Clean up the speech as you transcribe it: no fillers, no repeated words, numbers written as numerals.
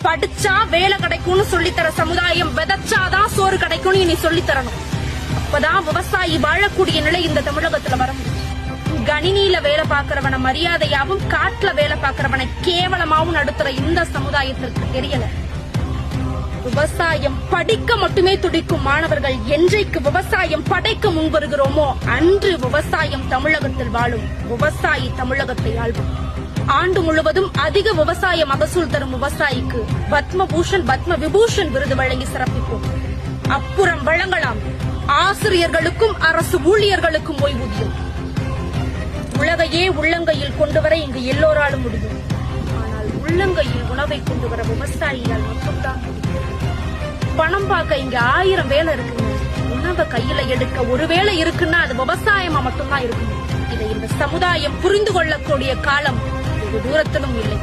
படிச்சா வேலை கிடைக்கும்னு சொல்லித்தர சமுதாயம் விதைச்சாதான் சோறு கிடைக்கும்னு இனி சொல்லித்தரணும். அப்பதான் விவசாயி வாழக்கூடிய நிலை இந்த தமிழகத்துல வர முடியும். கணினியில வேலை பாக்குறவன மரியாதையாவும் காட்டுல வேலை பாக்குறவனை கேவலமாவும் நடத்துற இந்த சமுதாயத்திற்கு தெரியல. விவசாயம் படிக்க மட்டுமே துடிக்கும் மாணவர்கள் என்றைக்கு விவசாயம் படைக்க முன்வருகிறோமோ அன்று விவசாயம் தமிழகத்தில் வாழும். விவசாயி தமிழகத்தை ஆள்வோம். ஆண்டு முழுவதும் அதிக விவசாய மகசூல் தரும் விவசாயிக்கு பத்மபூஷன் பத்ம விபூஷன் விருது வழங்கி சிறப்பிப்போம். அப்புறம் வழங்கலாம் ஆசிரியர்களுக்கும் அரசு ஊழியர்களுக்கும் ஓய்வூதியம். உலகையே உள்ளங்கையில் கொண்டு வர இங்கு எல்லோராலும் முடியும். ஆனால் உள்ளங்கையில் உணவை கொண்டு வர விவசாயியால் மட்டும்தான் முடியும். பணம் பார்க்க இங்க 1000 வேலை இருக்குங்க. உணவை கையில எடுக்க ஒரு வேலை இருக்குன்னா அது விவசாயமா மட்டும்தான் இருக்கும். இதை இந்த சமுதாயம் புரிந்து கொள்ளக்கூடிய காலம் வெகு தூரத்திலும் இல்லை.